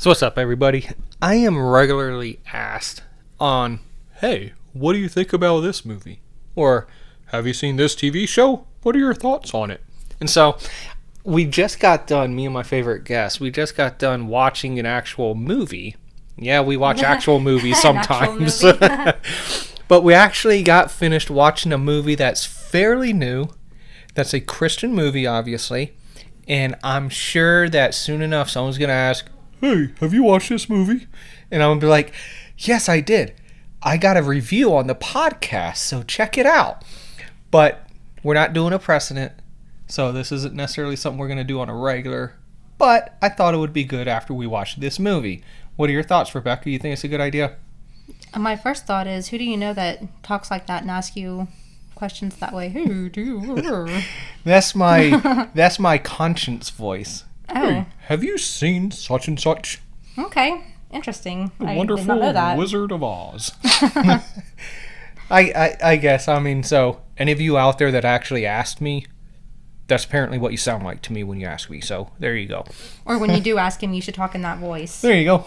So what's up, everybody? I am regularly asked on, hey, what do you think about this movie? Or, have you seen this TV show? What are your thoughts on it? And so, we just got done, me and my favorite guest, we just got done watching an actual movie. Yeah, we watch actual movies sometimes. But we actually got finished watching a movie that's fairly new. That's a Christian movie, obviously. And I'm sure that soon enough someone's going to ask, hey, have you watched this movie? And I'm going to be like, yes, I did. I got a review on the podcast, so check it out. But we're not doing a precedent, so this isn't necessarily something we're going to do on a regular. But I thought it would be good after we watched this movie. What are your thoughts, Rebecca? You think it's a good idea? My first thought is, who do you know that talks like that and asks you questions that way? Who do you? That's my conscience voice. Oh. Hey, have you seen such and such? Okay. Interesting. The I Wonderful did not know that. Wizard of Oz. I guess. I mean, so any of you out there that actually asked me, that's apparently what you sound like to me when you ask me. So there you go. Or when you do ask him, you should talk in that voice. There you go.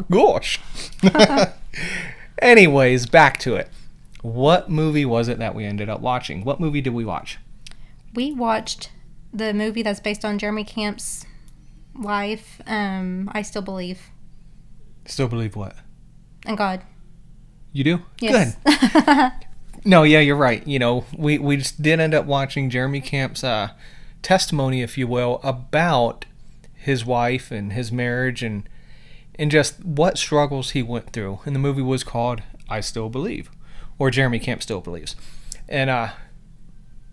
Gosh. Anyways, back to it. What movie was it that we ended up watching? What movie did we watch? We watched the movie that's based on Jeremy Camp's life. I Still Believe. Still believe what? In God. You do? Yes. Good. No, yeah, you're right. You know, we just did end up watching Jeremy Camp's testimony, if you will, about his wife and his marriage and just what struggles he went through. And the movie was called I Still Believe, or Jeremy Camp Still Believes. And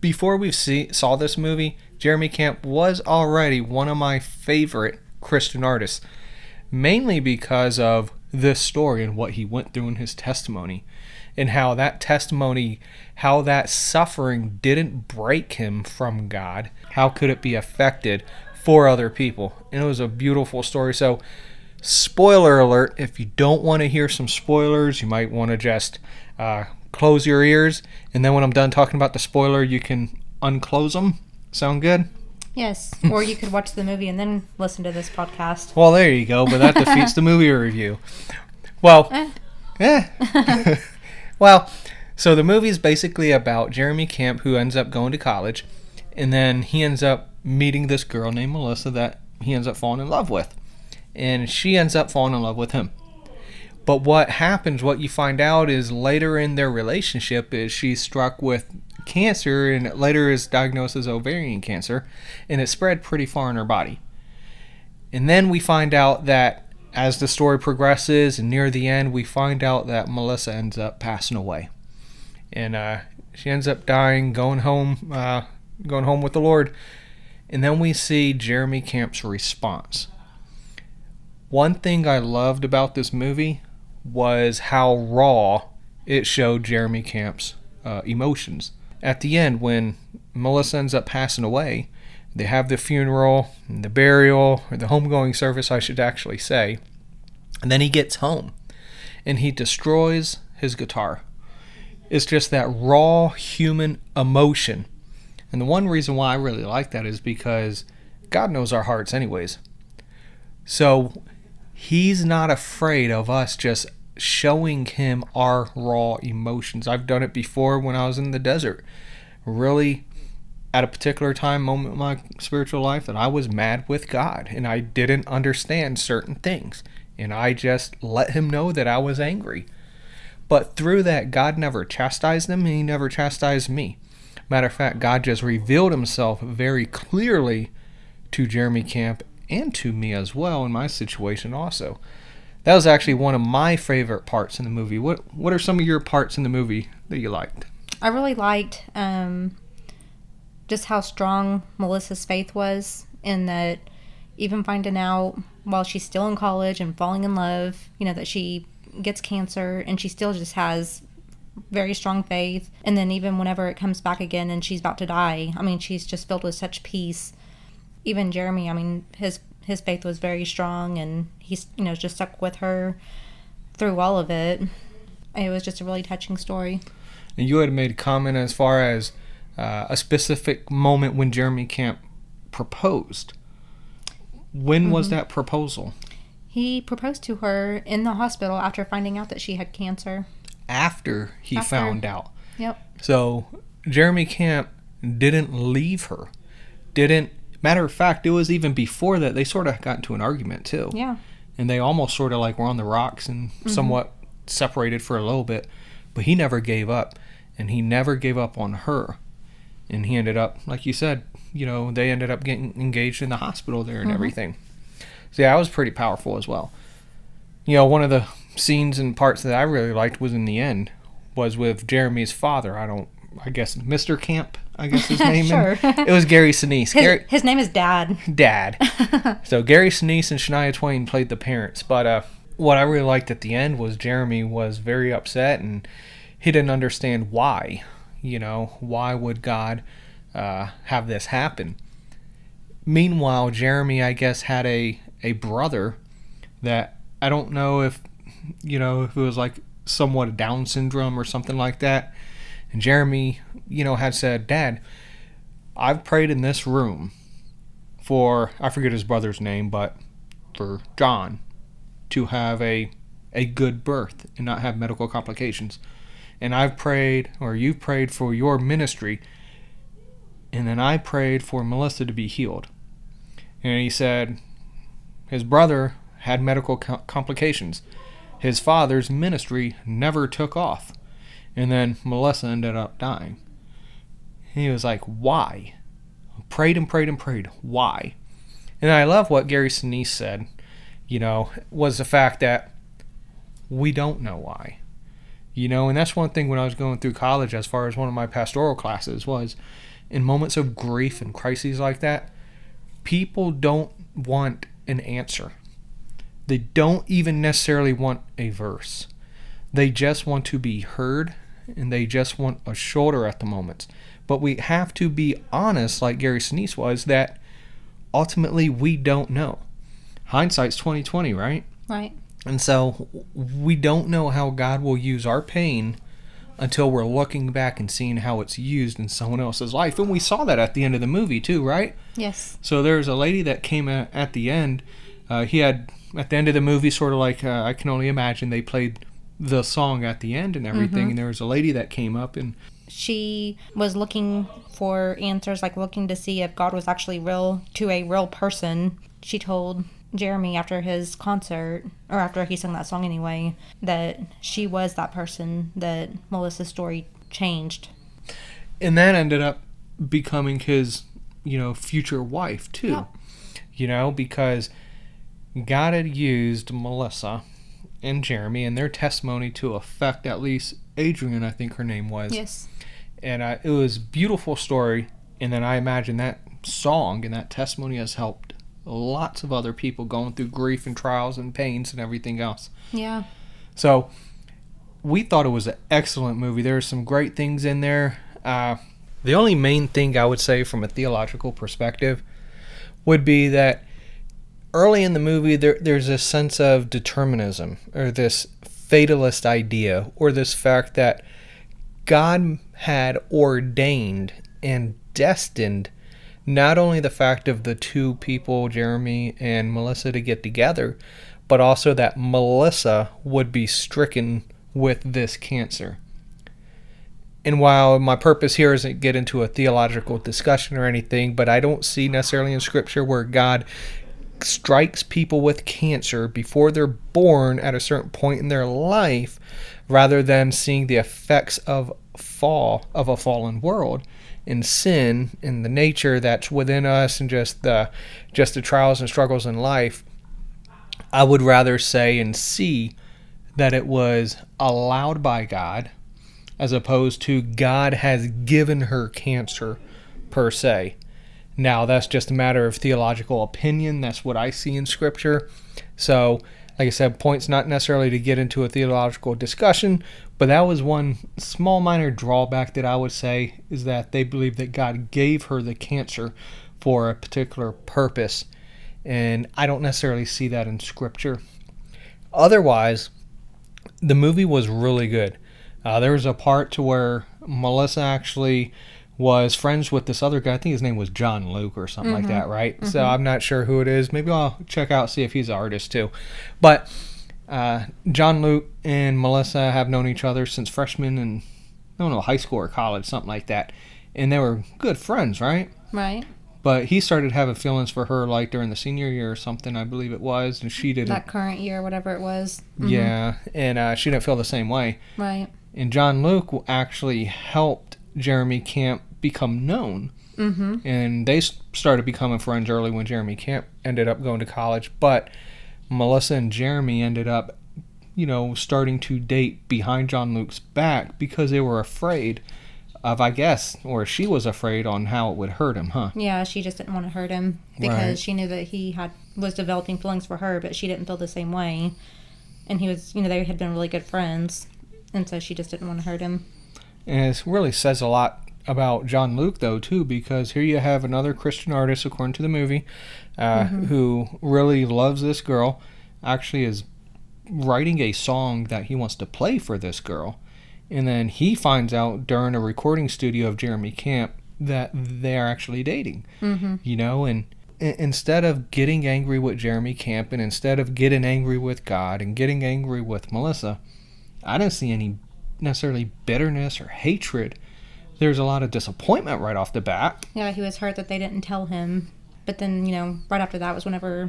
before we saw this movie, Jeremy Camp was already one of my favorite Christian artists, mainly because of this story and what he went through in his testimony. And how that testimony, how that suffering didn't break him from God. How could it be affected for other people? And it was a beautiful story. So, spoiler alert, if you don't want to hear some spoilers, you might want to just close your ears. And then when I'm done talking about the spoiler, you can unclose them. Sound good? Yes. Or you could watch the movie and then listen to this podcast. Well, there you go. But that defeats the movie review. Well, Well, so the movie is basically about Jeremy Camp, who ends up going to college, and then he ends up meeting this girl named Melissa that he ends up falling in love with, and she ends up falling in love with him. But what happens, what you find out is later in their relationship is she's struck with cancer, and later is diagnosed as ovarian cancer, and it spread pretty far in her body. And then we find out that as the story progresses and near the end, we find out that Melissa ends up passing away. And she ends up dying, going home with the Lord. And then we see Jeremy Camp's response. One thing I loved about this movie was how raw it showed Jeremy Camp's emotions. At the end, when Melissa ends up passing away, they have the funeral, and the burial, or the homegoing service, I should actually say. And then he gets home, and he destroys his guitar. It's just that raw human emotion. And the one reason why I really like that is because God knows our hearts anyways. So he's not afraid of us just showing him our raw emotions. I've done it before when I was in the desert. Really, at a particular moment in my spiritual life, that I was mad with God and I didn't understand certain things, and I just let him know that I was angry. But through that, God never chastised him, and he never chastised me. Matter of fact, God just revealed himself very clearly to Jeremy Camp and to me as well in my situation also. That was actually one of my favorite parts in the movie. What are some of your parts in the movie that you liked? I really liked just how strong Melissa's faith was, in that even finding out while she's still in college and falling in love, that she gets cancer, and she still just has very strong faith. And then even whenever it comes back again and she's about to die, she's just filled with such peace. Even Jeremy, his faith was very strong, and he's just stuck with her through all of it. It was just a really touching story. And you had made a comment as far as a specific moment when Jeremy Camp proposed. When was that proposal? He proposed to her in the hospital after finding out that she had cancer. After he found out. Yep. So Jeremy Camp didn't leave her. Matter of fact, it was even before that they sort of got into an argument too. Yeah. And they almost sort of like were on the rocks and somewhat separated for a little bit. But he never gave up. And he never gave up on her. And he ended up, like you said, they ended up getting engaged in the hospital there and everything. So yeah, that was pretty powerful as well. One of the scenes and parts that I really liked was in the end, was with Jeremy's father. I guess Mr. Camp, I guess his name. Sure. It was Gary Sinise. His name is Dad. Dad. So Gary Sinise and Shania Twain played the parents. But what I really liked at the end was Jeremy was very upset and he didn't understand why. Why would God have this happen? Meanwhile, Jeremy, I guess, had a brother that I don't know if it was like somewhat Down syndrome or something like that. And Jeremy, had said, Dad, I've prayed in this room for, I forget his brother's name, but for John to have a good birth and not have medical complications. And I've prayed, or you've prayed for your ministry, and then I prayed for Melissa to be healed. And he said his brother had medical complications. His father's ministry never took off. And then Melissa ended up dying. He was like, why? Prayed and prayed and prayed. Why? And I love what Gary Sinise said, was the fact that we don't know why. And that's one thing when I was going through college, as far as one of my pastoral classes, was in moments of grief and crises like that, people don't want an answer. They don't even necessarily want a verse. They just want to be heard, and they just want a shoulder at the moment. But we have to be honest, like Gary Sinise was, that ultimately we don't know. Hindsight's 20/20, right? Right. And so we don't know how God will use our pain until we're looking back and seeing how it's used in someone else's life. And we saw that at the end of the movie too, right? Yes. So there's a lady that came at the end. He had, at the end of the movie, sort of like, I can only imagine, they played the song at the end and everything. And there was a lady that came up and she was looking for answers, like looking to see if God was actually real to a real person. She told Jeremy after his concert, or after he sang that song anyway, that she was that person that Melissa's story changed. And that ended up becoming his, future wife too. Yeah. Because God had used Melissa and Jeremy and their testimony to affect at least Adrian, I think her name was. Yes. And it was a beautiful story. And then I imagine that song and that testimony has helped lots of other people going through grief and trials and pains and everything else. Yeah. So we thought it was an excellent movie. There are some great things in there. The only main thing I would say from a theological perspective would be that early in the movie there's a sense of determinism, or this fatalist idea, or this fact that God had ordained and destined not only the fact of the two people, Jeremy and Melissa, to get together, but also that Melissa would be stricken with this cancer. And while my purpose here isn't get into a theological discussion or anything, but I don't see necessarily in Scripture where God strikes people with cancer before they're born at a certain point in their life, rather than seeing the effects of a fallen world and sin and the nature that's within us and just the trials and struggles in life. I would rather say and see that it was allowed by God, as opposed to God has given her cancer per se. Now, that's just a matter of theological opinion. That's what I see in Scripture. So, like I said, point's not necessarily to get into a theological discussion, but that was one small minor drawback that I would say, is that they believe that God gave her the cancer for a particular purpose. And I don't necessarily see that in Scripture. Otherwise, the movie was really good. There was a part to where Melissa actually was friends with this other guy. I think his name was John Luke or something like that, right? So I'm not sure who it is. Maybe I'll check out, see if he's an artist too. But John Luke and Melissa have known each other since freshman in, I don't know, high school or college, something like that. And they were good friends, right? Right. But he started having feelings for her like during the senior year or something, I believe it was, and she didn't. That current year, whatever it was. Yeah, and she didn't feel the same way. Right. And John Luke actually helped Jeremy Camp become known. And they started becoming friends early when Jeremy Camp ended up going to college. But Melissa and Jeremy ended up, starting to date behind John Luke's back because they were afraid of, I guess, or she was afraid on how it would hurt him, huh? Yeah, she just didn't want to hurt him because Right. she knew that he was developing feelings for her, but she didn't feel the same way. And he was, they had been really good friends, and so she just didn't want to hurt him. And it really says a lot about John Luke, though, too, because here you have another Christian artist, according to the movie, who really loves this girl, actually is writing a song that he wants to play for this girl. And then he finds out during a recording studio of Jeremy Camp that they're actually dating, and instead of getting angry with Jeremy Camp and instead of getting angry with God and getting angry with Melissa, I didn't see any necessarily bitterness or hatred. There's a lot of disappointment right off the bat. Yeah, he was hurt that they didn't tell him. But then, right after that was whenever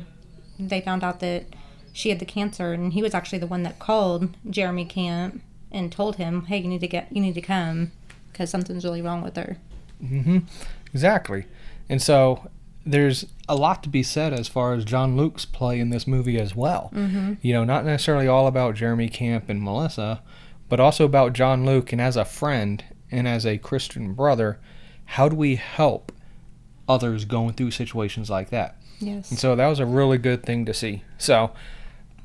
they found out that she had the cancer, and he was actually the one that called Jeremy Camp and told him, hey, you need to come because something's really wrong with her. Exactly. And so there's a lot to be said as far as John Luke's play in this movie as well. Not necessarily all about Jeremy Camp and Melissa, but also about John Luke, and as a friend and as a Christian brother, how do we help others going through situations like that? Yes. And so that was a really good thing to see. So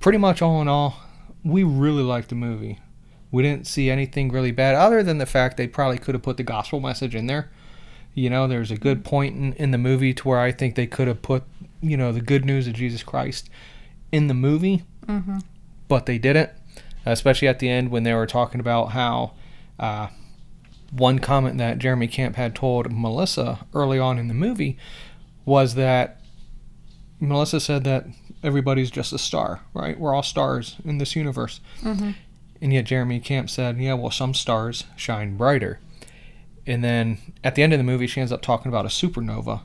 pretty much all in all, we really liked the movie. We didn't see anything really bad other than the fact they probably could have put the gospel message in there. There's a good point in the movie to where I think they could have put, the good news of Jesus Christ in the movie, but they didn't, especially at the end when they were talking about how one comment that Jeremy Camp had told Melissa early on in the movie was that Melissa said that everybody's just a star, right? We're all stars in this universe. And yet Jeremy Camp said, yeah, well, some stars shine brighter. And then at the end of the movie, she ends up talking about a supernova,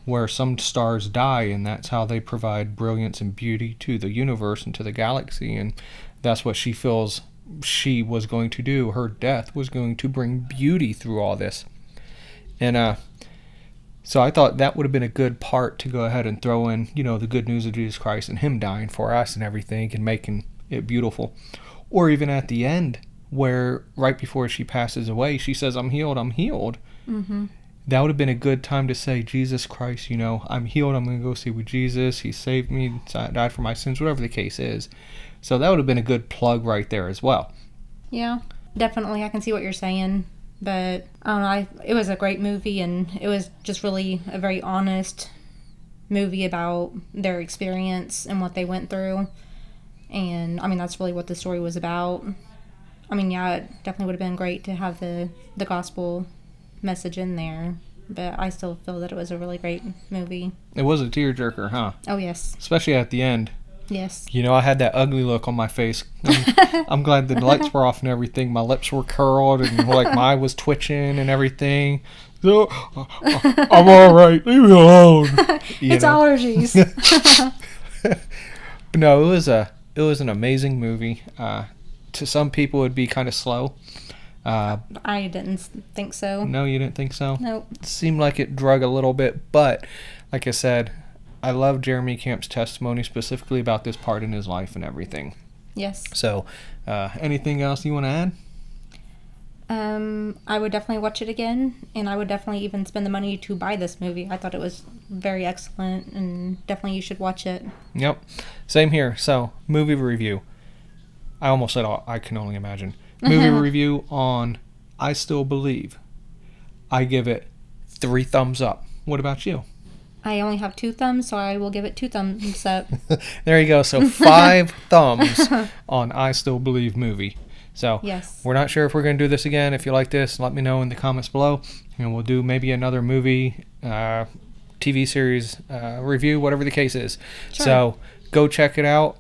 where some stars die, and that's how they provide brilliance and beauty to the universe and to the galaxy. And that's what she feels she was going to do. Her death was going to bring beauty through all this. And so I thought that would have been a good part to go ahead and throw in, the good news of Jesus Christ and him dying for us and everything and making it beautiful. Or even at the end, where right before she passes away, she says, I'm healed, I'm healed. That would have been a good time to say, Jesus Christ, I'm healed, I'm going to go see with Jesus. He saved me, died for my sins, whatever the case is. So that would have been a good plug right there as well. Yeah, definitely. I can see what you're saying. But I don't know, it was a great movie, and it was just really a very honest movie about their experience and what they went through. And that's really what the story was about. Yeah, it definitely would have been great to have the gospel message in there, but I still feel that it was a really great movie. It was a tearjerker, huh? Oh, yes. Especially at the end. Yes. I had that ugly look on my face. I'm glad the lights were off and everything. My lips were curled and my eye was twitching and everything. So, I'm all right. Leave me alone. It's allergies. No, it was an amazing movie. To some people, it would be kind of slow. I didn't think so. No, you didn't think so? Nope. It seemed like it drug a little bit, but like I said, I love Jeremy Camp's testimony, specifically about this part in his life and everything. Yes. So, anything else you want to add? I would definitely watch it again, and I would definitely even spend the money to buy this movie. I thought it was very excellent, and definitely you should watch it. Yep. Same here. So, movie review. I almost said I can only imagine. Movie review on I Still Believe. I give it 3 thumbs up. What about you? I only have 2 thumbs, so I will give it 2 thumbs up. There you go. So 5 thumbs on I Still Believe movie. So Yes. we're not sure if we're going to do this again. If you like this, let me know in the comments below, and we'll do maybe another movie, TV series review, whatever the case is. Sure. So go check it out.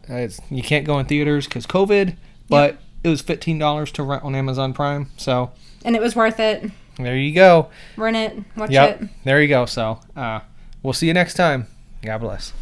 You can't go in theaters because COVID, but it was $15 to rent on Amazon Prime. So And it was worth it. there you go. Rent it. Watch Yep. it. There you go. So we'll see you next time. God bless.